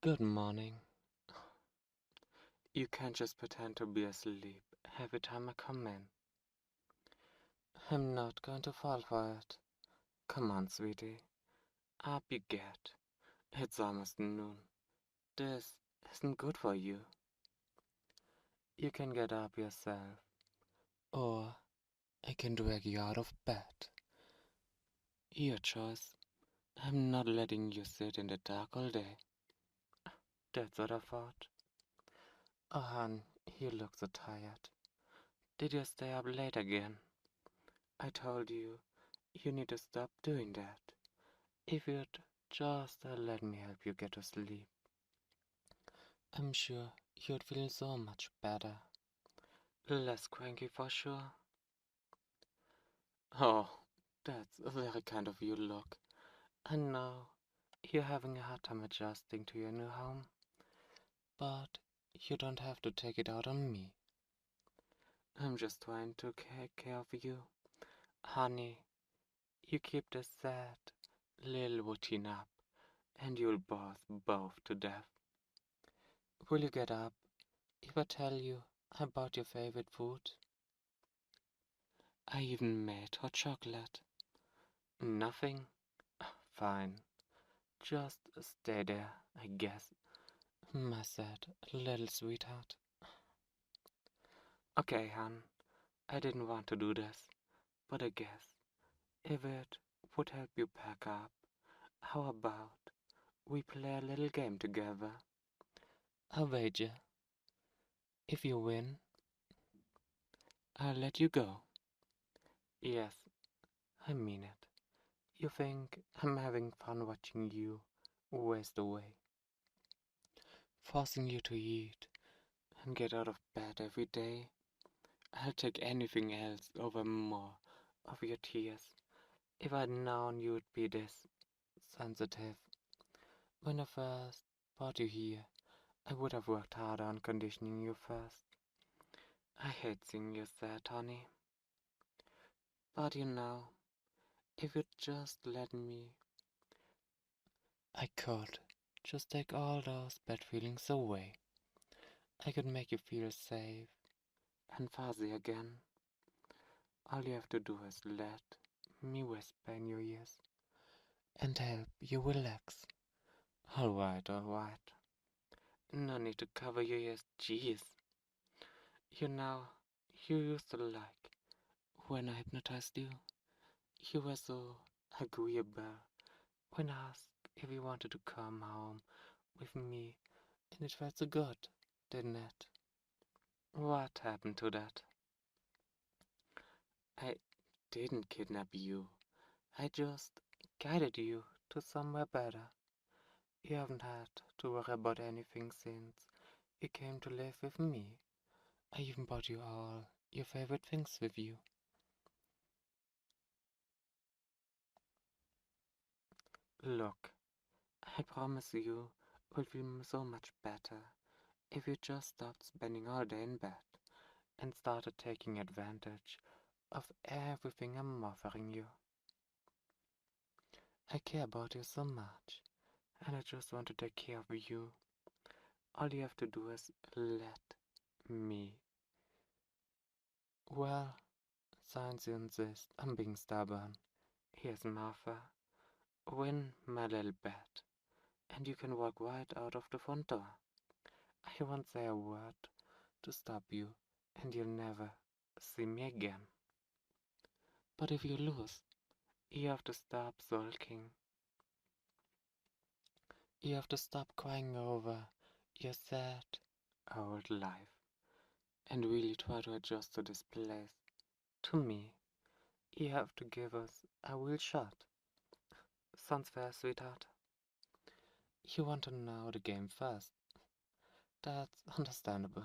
Good morning. You can't just pretend to be asleep every time I come in. I'm not going to fall for it. Come on, sweetie. Up you get. It's almost noon. This isn't good for you. You can get up yourself, or I can drag you out of bed. Your choice. I'm not letting you sit in the dark all day. That's what I thought. Oh, hon, you look so tired. Did you stay up late again? I told you, you need to stop doing that. If you'd just let me help you get to sleep, I'm sure you'd feel so much better. Less cranky for sure. Oh, that's very kind of you, look. I know you're having a hard time adjusting to your new home, but you don't have to take it out on me. I'm just trying to take care of you. Honey, you keep this sad little routine up, and you'll bore us both to death. Will you get up if I tell you I bought your favorite food? I even made hot chocolate. Nothing? Fine. Just stay there, I guess. My sad little sweetheart. Okay, hon. I didn't want to do this, but I guess if it would help you pack up, how about we play a little game together? I'll wager. If you win, I'll let you go. Yes, I mean it. You think I'm having fun watching you waste away, forcing you to eat and get out of bed every day? I'll take anything else over more of your tears. If I'd known you'd be this sensitive when I first brought you here, I would have worked harder on conditioning you first. I hate seeing you sad, honey. But if you'd just let me, I could just take all those bad feelings away. I could make you feel safe and fuzzy again. All you have to do is let me whisper in your ears and help you relax. Alright, alright. No need to cover your ears, jeez. You know, you used to like when I hypnotized you. You were so agreeable when I asked if you wanted to come home with me, and it felt so good, didn't it? What happened to that? I didn't kidnap you. I just guided you to somewhere better. You haven't had to worry about anything since you came to live with me. I even bought you all your favorite things with you. Look, I promise you will feel so much better if you just stopped spending all day in bed and started taking advantage of everything I'm offering you. I care about you so much, and I just want to take care of you. All you have to do is let me. Well, since you insist on being stubborn, here's Martha. Win my little bet, and you can walk right out of the front door. I won't say a word to stop you, and you'll never see me again. But if you lose, you have to stop sulking. You have to stop crying over your sad old life and really try to adjust to this place. To me, you have to give us a real shot. Sounds fair, sweetheart. You want to know the game first. That's understandable.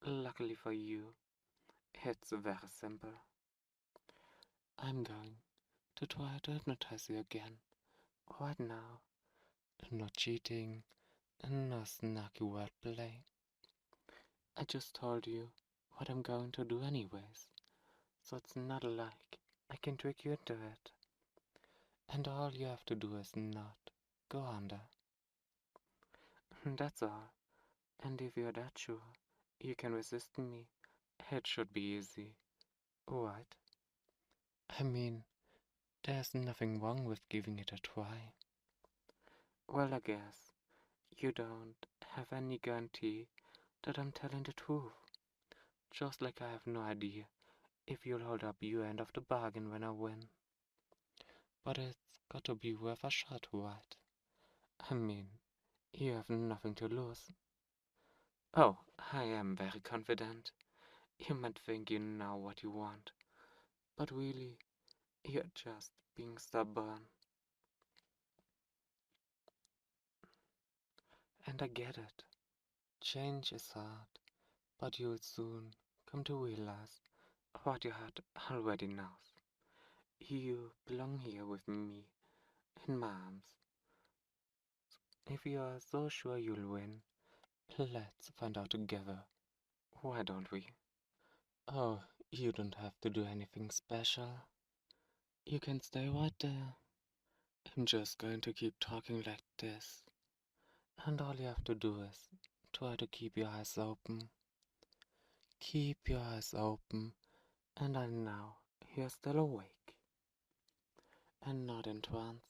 Luckily for you, it's very simple. I'm going to try to hypnotize you again, right now. No cheating, no snarky wordplay. I just told you what I'm going to do anyways, so it's not like I can trick you into it. And all you have to do is not go under. That's all. And if you're that sure you can resist me, it should be easy. What? I mean, there's nothing wrong with giving it a try. Well, I guess you don't have any guarantee that I'm telling the truth. Just like I have no idea if you'll hold up your end of the bargain when I win. But it's got to be worth a shot, right? I mean, you have nothing to lose. Oh, I am very confident. You might think you know what you want, but really, you're just being stubborn. And I get it. Change is hard, but you'll soon come to realize what your heart already knows. You belong here with me, in my arms. If you are so sure you'll win, let's find out together. Why don't we? Oh, you don't have to do anything special. You can stay right there. I'm just going to keep talking like this. And all you have to do is try to keep your eyes open. Keep your eyes open, and I know you're still awake. And not in trance.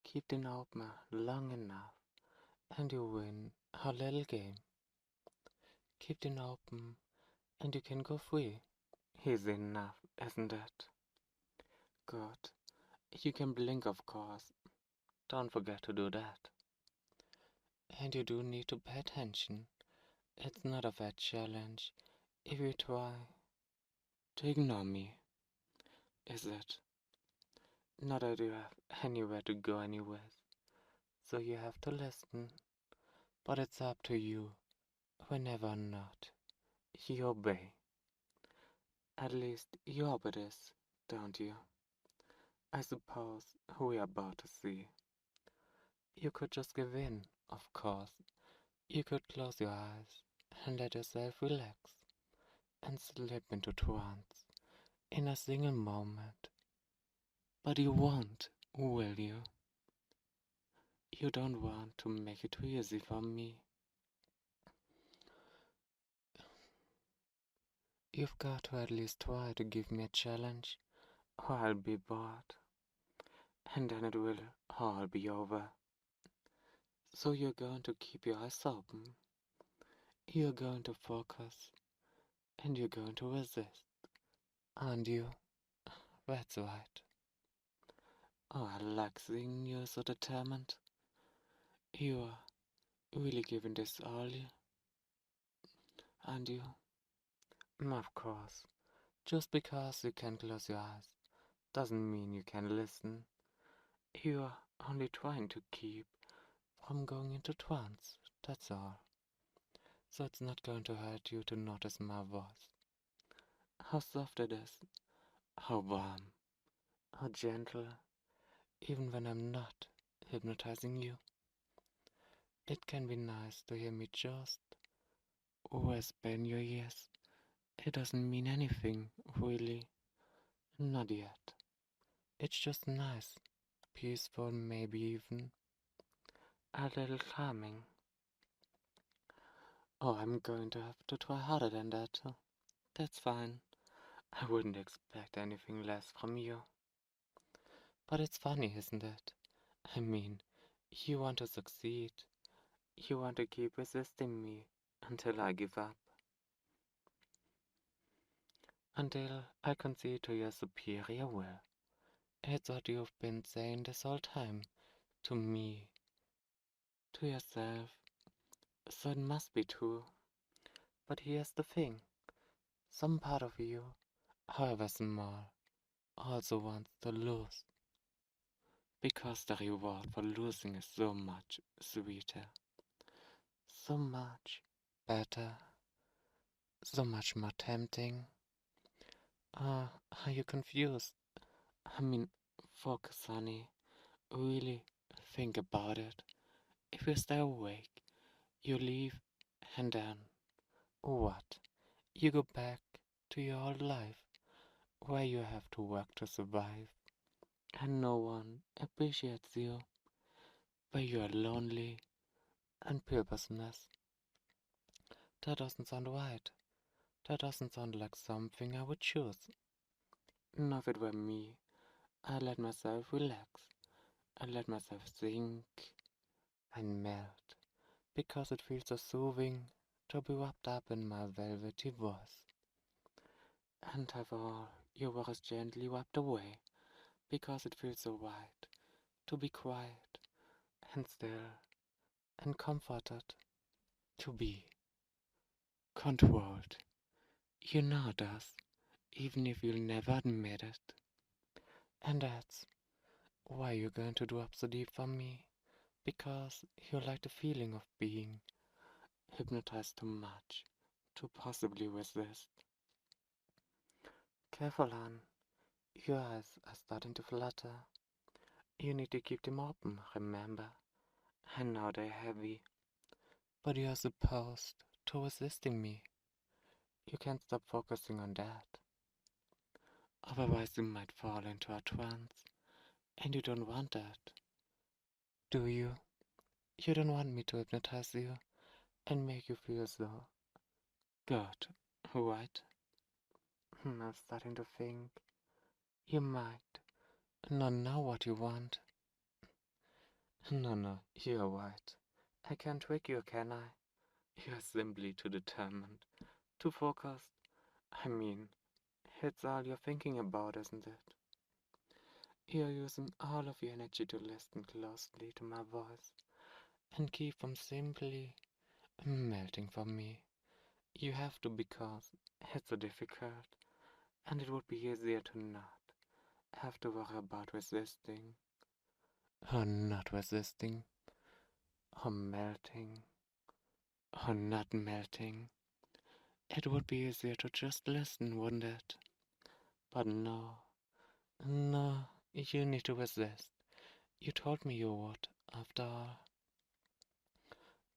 Keep them open long enough, and you win our little game. Keep them open, and you can go free. Easy enough, isn't it? Good. You can blink, of course. Don't forget to do that. And you do need to pay attention. It's not a bad challenge if you try to ignore me, is it? Not that you have anywhere to go anyways, so you have to listen. But it's up to you, whenever or not. You obey. At least you hope it is, don't you? I suppose we are about to see. You could just give in, of course. You could close your eyes and let yourself relax and slip into trance in a single moment. But you won't, will you? You don't want to make it too easy for me. You've got to at least try to give me a challenge, or I'll be bored, and then it will all be over. So you're going to keep your eyes open, you're going to focus, and you're going to resist, aren't you? That's right. Oh, I like seeing you so determined. You are really giving this all, aren't you? Of course. Just because you can close your eyes doesn't mean you can listen. You are only trying to keep from going into trance, that's all. So it's not going to hurt you to notice my voice. How soft it is, how warm, how gentle, even when I'm not hypnotizing you. It can be nice to hear me just whisper in your ears. It doesn't mean anything, really. Not yet. It's just nice, peaceful, maybe even a little calming. Oh, I'm going to have to try harder than that. That's fine. I wouldn't expect anything less from you. But it's funny, isn't it? I mean, you want to succeed. You want to keep resisting me until I give up. Until I concede to your superior will. It's what you've been saying this whole time. To me. To yourself. So it must be true. But here's the thing. Some part of you, however small, also wants to lose. Because the reward for losing is so much sweeter. So much better. So much more tempting. Are you confused? I mean, focus, honey. Really think about it. If you stay awake, you leave, and then what? You go back to your old life, where you have to work to survive, and no one appreciates you, where you are lonely, and purposelessness. That doesn't sound right. That doesn't sound like something I would choose. Not if it were me. I'd let myself relax. I'd let myself sink and melt, because it feels so soothing to be wrapped up in my velvety voice, and have all your worries gently wiped away, because it feels so right to be quiet and still and comforted, to be controlled. You know this, even if you'll never admit it. And that's why you're going to drop so deep from me, because you like the feeling of being hypnotized too much to possibly resist. Careful, Anne. Your eyes are starting to flutter. You need to keep them open, remember? I know they're heavy, but you're supposed to resisting me. You can't stop focusing on that. Otherwise you might fall into a trance, and you don't want that, do you? You don't want me to hypnotize you and make you feel so good, right? I'm starting to think you might not know what you want. No, you're right. I can't trick you, can I? You're simply too determined, too focused. I mean, it's all you're thinking about, isn't it? You're using all of your energy to listen closely to my voice and keep from simply melting for me. You have to, because it's so difficult, and it would be easier to not have to worry about resisting, or not resisting, or melting, or not melting. It would be easier to just listen, wouldn't it? But no, you need to resist. You told me you would, after all.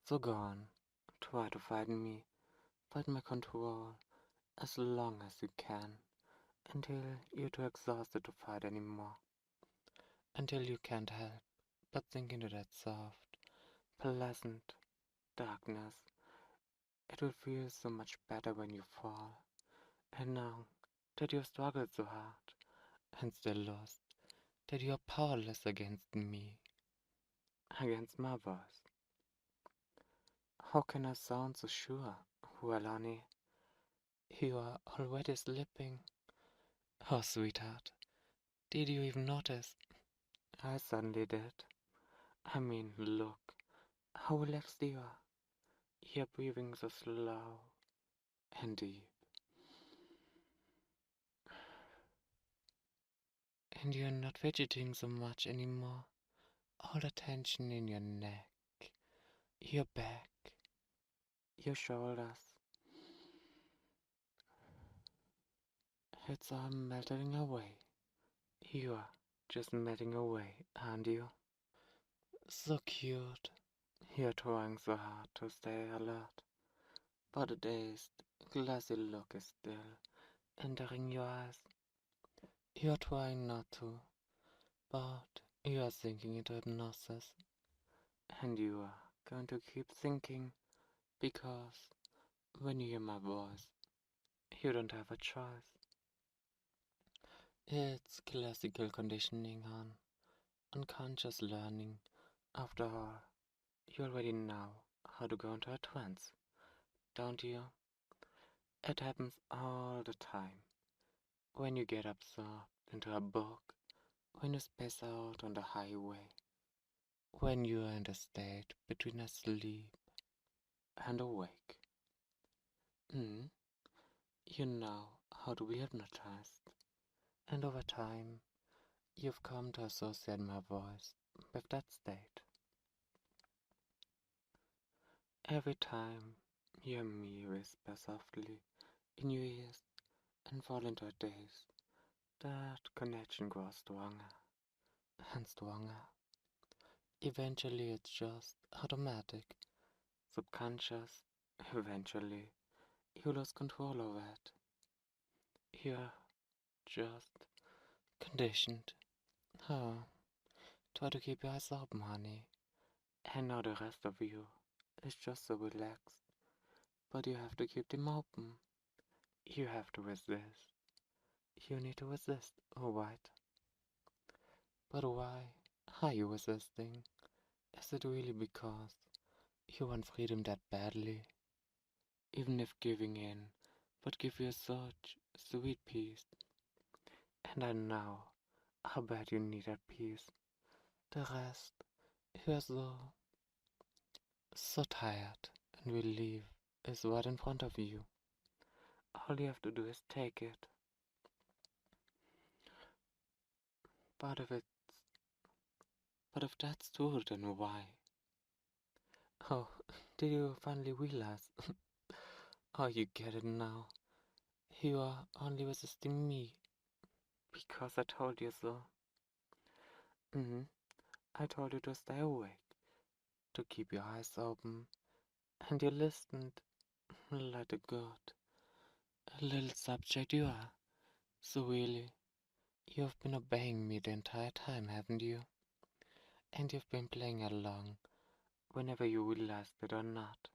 So go on, try to fight me, fight my control, as long as you can, until you're too exhausted to fight anymore. Until you can't help but sink into that soft, pleasant darkness. It will feel so much better when you fall. And now that you've struggled so hard and still lost, that you are powerless against me, against my voice. How can I sound so sure, Hualani? You are already slipping. Oh, sweetheart, did you even notice? I suddenly did. I mean, look, how relaxed you are. You're breathing so slow and deep. And you're not fidgeting so much anymore. All the tension in your neck, your back, your shoulders. It's all melting away. You are just melting away, aren't you? So cute. You're trying so hard to stay alert, but the dazed, glassy look is still entering your eyes. You're trying not to, but you are sinking into hypnosis, and you are going to keep thinking, because when you hear my voice, you don't have a choice. It's classical conditioning on unconscious learning. After all, you already know how to go into a trance, don't you? It happens all the time. When you get absorbed into a book, when you space out on the highway, when you are in the state between asleep and awake. Mm, you know how to be hypnotized, and over time, you've come to associate my voice with that state. Every time you hear me whisper softly in your ears and fall into a daze, that connection grows stronger and stronger. Eventually it's just automatic, subconscious. Eventually you lose control over it. You're just conditioned. Oh, try to keep your eyes open, honey. And now the rest of you. is just so relaxed, but you have to keep them open. You have to resist. You need to resist, alright? But why are you resisting? Is it really because you want freedom that badly? Even if giving in would give you such sweet peace. And I know how bad you need that peace. The rest, you're so tired and relief is right in front of you. All you have to do is take it. But if it's, but if that's true, then why? Oh, did you finally realize? Oh, you get it now. You are only resisting me because I told you so. I told you to stay awake, to keep your eyes open, and you listened like a good little subject you are. So really, you've been obeying me the entire time, haven't you? And you've been playing along whenever you realized it or not.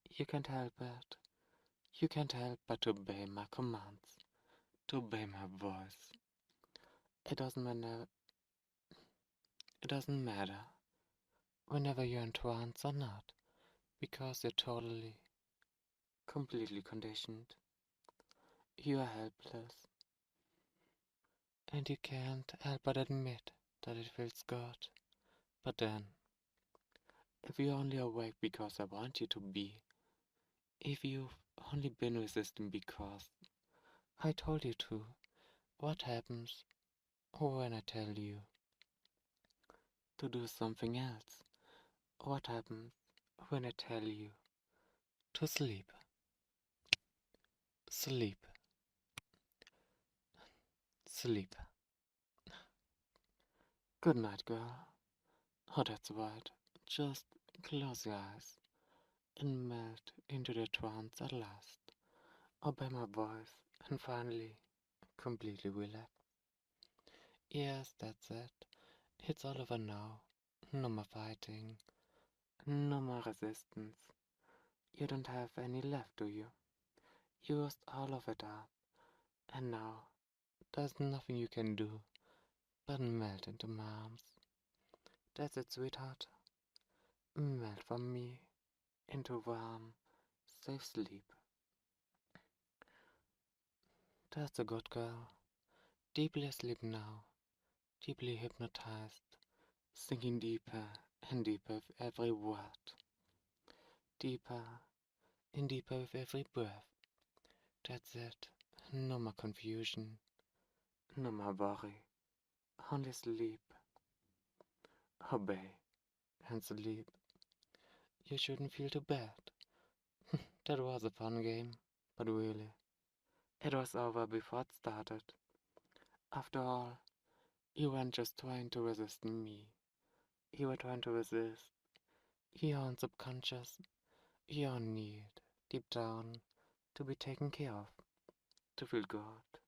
You can't help it. You can't help but obey my commands, to obey my voice. It doesn't matter. It doesn't matter whenever you're in trance or not, because you're totally, completely conditioned. You are helpless, and you can't help but admit that it feels good. But then, if you're only awake because I want you to be, if you've only been resisting because I told you to, what happens when I tell you to do something else? What happens when I tell you to sleep? Sleep. Sleep. Good night, girl. Oh, that's right. Just close your eyes and melt into the trance at last. Obey my voice and finally completely relax. Yes, that's it. It's all over now. No more fighting. No more resistance. You don't have any left, do you? You used all of it up. And now, there's nothing you can do but melt into my arms. That's it, sweetheart. Melt from me into warm, safe sleep. That's a good girl. Deeply asleep now, deeply hypnotized, sinking deeper and deeper with every word. Deeper and deeper with every breath. That's it. No more confusion. No more worry. Only sleep. Obey and sleep. You shouldn't feel too bad. That was a fun game, but really, it was over before it started. After all, you weren't just trying to resist me. You were trying to resist your own subconscious, your own need, deep down, to be taken care of, to feel good,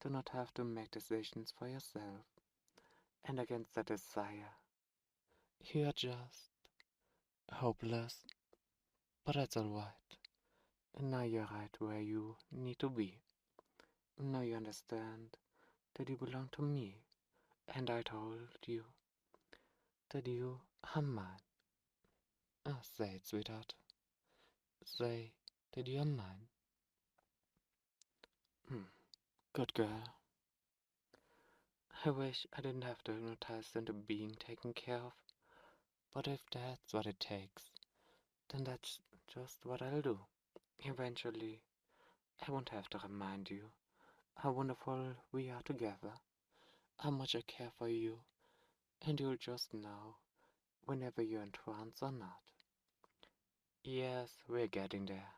to not have to make decisions for yourself. And against that desire, you are just hopeless. But that's alright. And now you're right where you need to be. Now you understand that you belong to me. And I told you that you are mine. Ah, say it, sweetheart. Say that you are mine. Hmm. Good girl. I wish I didn't have to hypnotize into being taken care of. But if that's what it takes, then that's just what I'll do. Eventually, I won't have to remind you how wonderful we are together, how much I care for you, and you'll just know whenever you're in trance or not. Yes, we're getting there.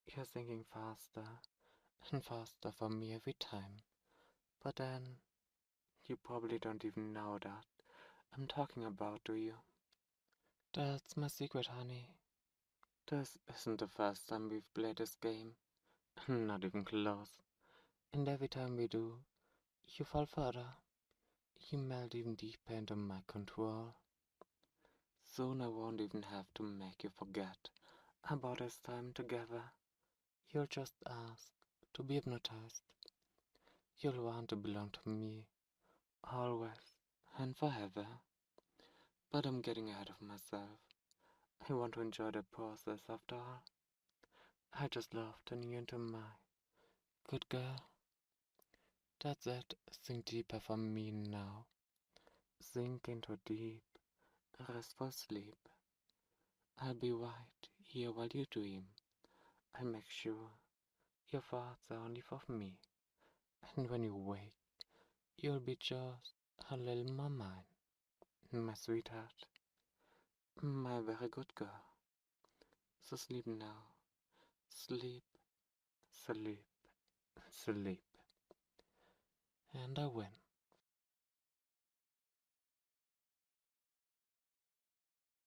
You're thinking faster and faster for me every time. But then, you probably don't even know that I'm talking about, do you? That's my secret, honey. This isn't the first time we've played this game. Not even close. And every time we do, you fall further. You melt even deeper into my control. Soon I won't even have to make you forget about this time together. You'll just ask to be hypnotized. You'll want to belong to me, always and forever. But I'm getting ahead of myself. I want to enjoy the process after all. I just love turning you into my good girl. That's it. Sink deeper for me now. Sink into deep, restful sleep. I'll be right here while you dream. I'll make sure your thoughts are only for me. And when you wake, you'll be just a little more mine. My sweetheart. My very good girl. So sleep now. Sleep, sleep, sleep. And I win.